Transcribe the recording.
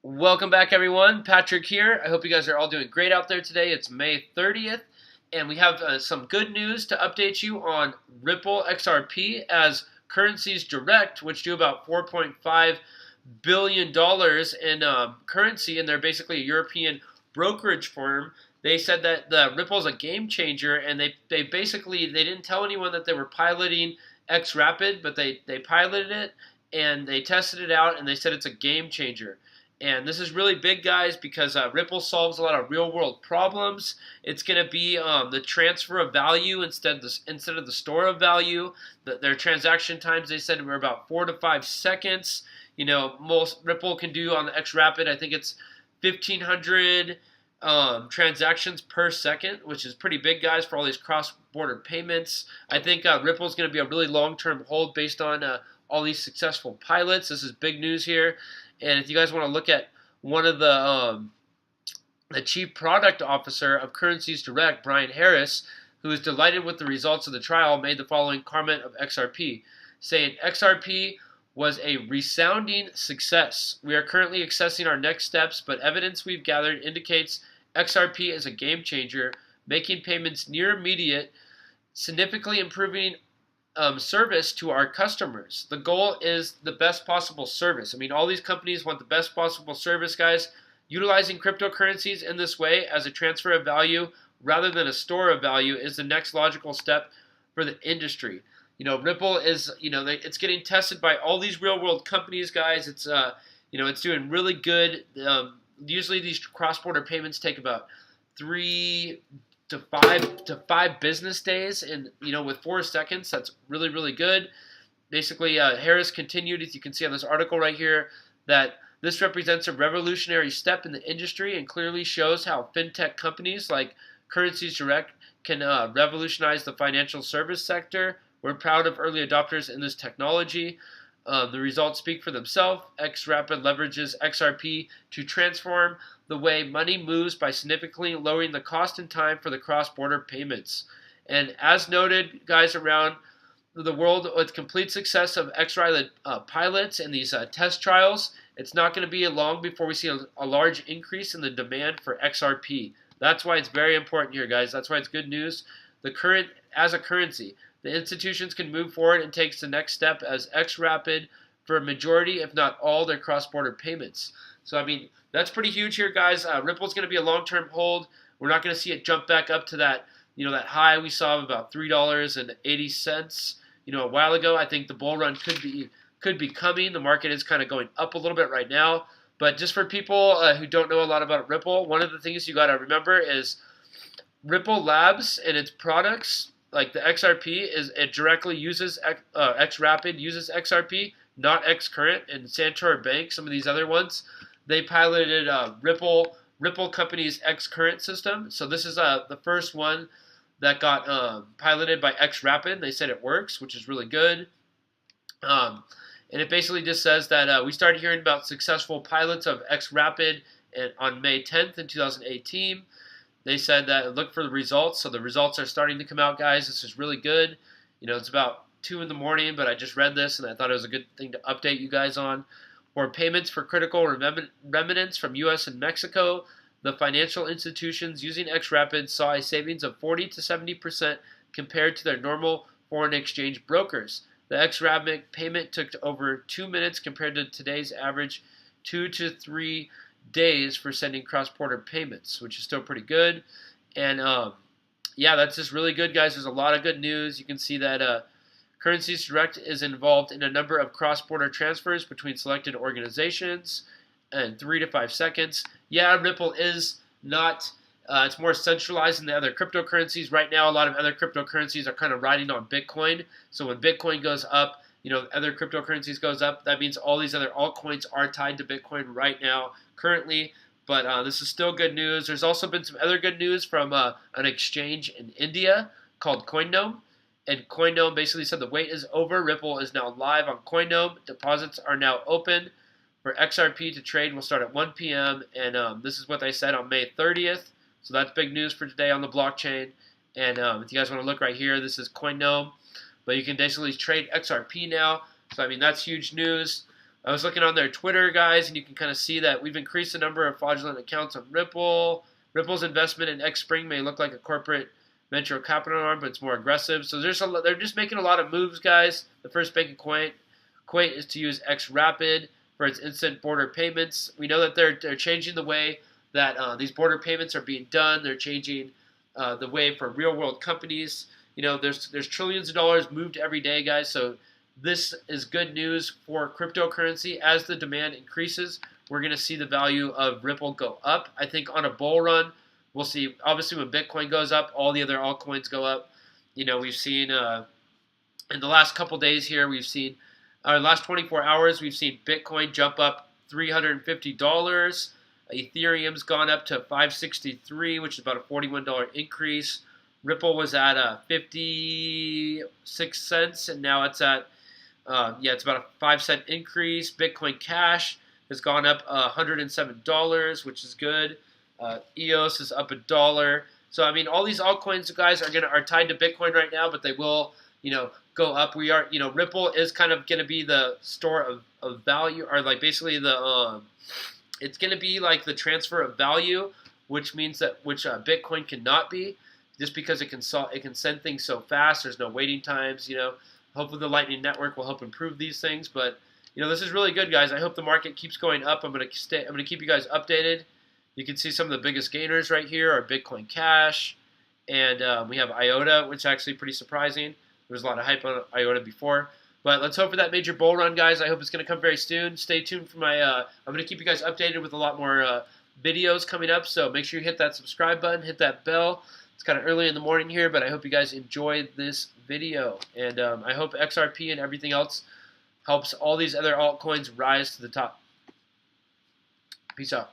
Welcome back, everyone. Patrick here. I hope you guys are all doing great out there today. It's May 30th, and we have some good news to update you on Ripple XRP as Currencies Direct, which do about $4.5 billion in currency, and they're basically a European brokerage firm. They said that the Ripple's a game changer, and they didn't tell anyone that they were piloting xRapid, but they piloted it and they tested it out, and they said it's a game changer. And this is really big, guys, because Ripple solves a lot of real-world problems. It's going to be the transfer of value instead of the store of value. Their transaction times, they said, were about 4 to 5 seconds. You know, most Ripple can do on the xRapid, I think it's 1,500 transactions per second, which is pretty big, guys, for all these cross-border payments. I think Ripple's going to be a really long-term hold based on all these successful pilots. This is big news here. And if you guys want to look at one of the chief product officer of Currencies Direct, Brian Harris, who is delighted with the results of the trial, made the following comment of XRP, saying, XRP was a resounding success. We are currently assessing our next steps, but evidence we've gathered indicates XRP is a game changer, making payments near immediate, significantly improving service to our customers. The goal is the best possible service. I mean, all these companies want the best possible service, guys. Utilizing cryptocurrencies in this way as a transfer of value rather than a store of value is the next logical step for the industry. You know, Ripple is, it's getting tested by all these real-world companies, guys. It's, it's doing really good. Usually these cross-border payments take about 3 to 5 business days, and with 4 seconds, that's really good. Basically, Harris continued, as you can see on this article right here, that this represents a revolutionary step in the industry and clearly shows how fintech companies like Currencies Direct can revolutionize the financial service sector. We're proud of early adopters in this technology. The results speak for themselves. xRapid leverages XRP to transform the way money moves by significantly lowering the cost and time for the cross-border payments. And as noted, guys, around the world with complete success of xRapid pilots and these test trials, it's not going to be long before we see a large increase in the demand for XRP. That's why it's very important here, guys. That's why it's good news. As a currency, the institutions can move forward and take the next step as xRapid for a majority, if not all, their cross-border payments. So, I mean, that's pretty huge here, guys. Ripple's going to be a long-term hold. We're not going to see it jump back up to that, that high we saw of about $3.80, a while ago. I think the bull run could be coming. The market is kind of going up a little bit right now. But just for people who don't know a lot about Ripple, one of the things you got to remember is Ripple Labs and its products, like the XRP, it directly uses xRapid uses XRP, not xCurrent and Santor Bank. Some of these other ones, they piloted Ripple Company's xCurrent system. So this is the first one that got piloted by xRapid. They said it works, which is really good. And it basically just says that we started hearing about successful pilots of xRapid on May 10th in 2018. They said that look for the results. So the results are starting to come out, guys. This is really good. It's about 2 in the morning, but I just read this and I thought it was a good thing to update you guys on. For payments for critical remittance from U.S. and Mexico, the financial institutions using xRapid saw a savings of 40 to 70% compared to their normal foreign exchange brokers. The xRapid payment took over 2 minutes compared to today's average 2 to 3 days for sending cross-border payments, which is still pretty good. And yeah, that's just really good, guys. There's a lot of good news. You can see that Currencies Direct is involved in a number of cross-border transfers between selected organizations in 3 to 5 seconds. Yeah, Ripple is not, it's more centralized than the other cryptocurrencies. Right now, a lot of other cryptocurrencies are kind of riding on Bitcoin. So when Bitcoin goes up, other cryptocurrencies goes up. That means all these other altcoins are tied to Bitcoin right now, currently. But this is still good news. There's also been some other good news from an exchange in India called CoinGnome. And CoinGnome basically said the wait is over. Ripple is now live on CoinGnome. Deposits are now open for XRP to trade. Will start at 1 p.m. And this is what they said on May 30th. So that's big news for today on the blockchain. And if you guys want to look right here, this is CoinGnome. But you can basically trade XRP now. So, I mean, that's huge news. I was looking on their Twitter, guys, and you can kind of see that we've increased the number of fraudulent accounts on Ripple. Ripple's investment in X Spring may look like a corporate venture capital arm, but it's more aggressive. So they're just making a lot of moves, guys. The first bank in Kuwait is to use xRapid for its instant border payments. We know that they're changing the way that these border payments are being done. They're changing the way for real-world companies. You know, there's trillions of dollars moved every day, guys. So this is good news for cryptocurrency. As the demand increases, we're going to see the value of Ripple go up. I think on a bull run, we'll see. Obviously, when Bitcoin goes up, all the other altcoins go up. You know, we've seen in the last couple days here, we've seen last 24 hours, we've seen Bitcoin jump up $350. Ethereum's gone up to $563, which is about a $41 increase. Ripple was at 56 cents, and now it's at it's about a 5-cent increase. Bitcoin Cash has gone up $107, which is good. EOS is up $1. So I mean, all these altcoins, guys, are tied to Bitcoin right now, but they will, you know, go up. We are, you know, Ripple is kind of going to be the store of value, or like basically the it's going to be like the transfer of value, which means that Bitcoin cannot be, just because it can send things so fast. There's no waiting times. You know, hopefully the Lightning Network will help improve these things. But you know, this is really good, guys. I hope the market keeps going up. I'm going to keep you guys updated. You can see some of the biggest gainers right here are Bitcoin Cash, and we have IOTA, which is actually pretty surprising. There was a lot of hype on IOTA before. But let's hope for that major bull run, guys. I hope it's going to come very soon. Stay tuned for my I'm going to keep you guys updated with a lot more videos coming up. So make sure you hit that subscribe button, hit that bell. It's kind of early in the morning here, but I hope you guys enjoyed this video. And I hope XRP and everything else helps all these other altcoins rise to the top. Peace out.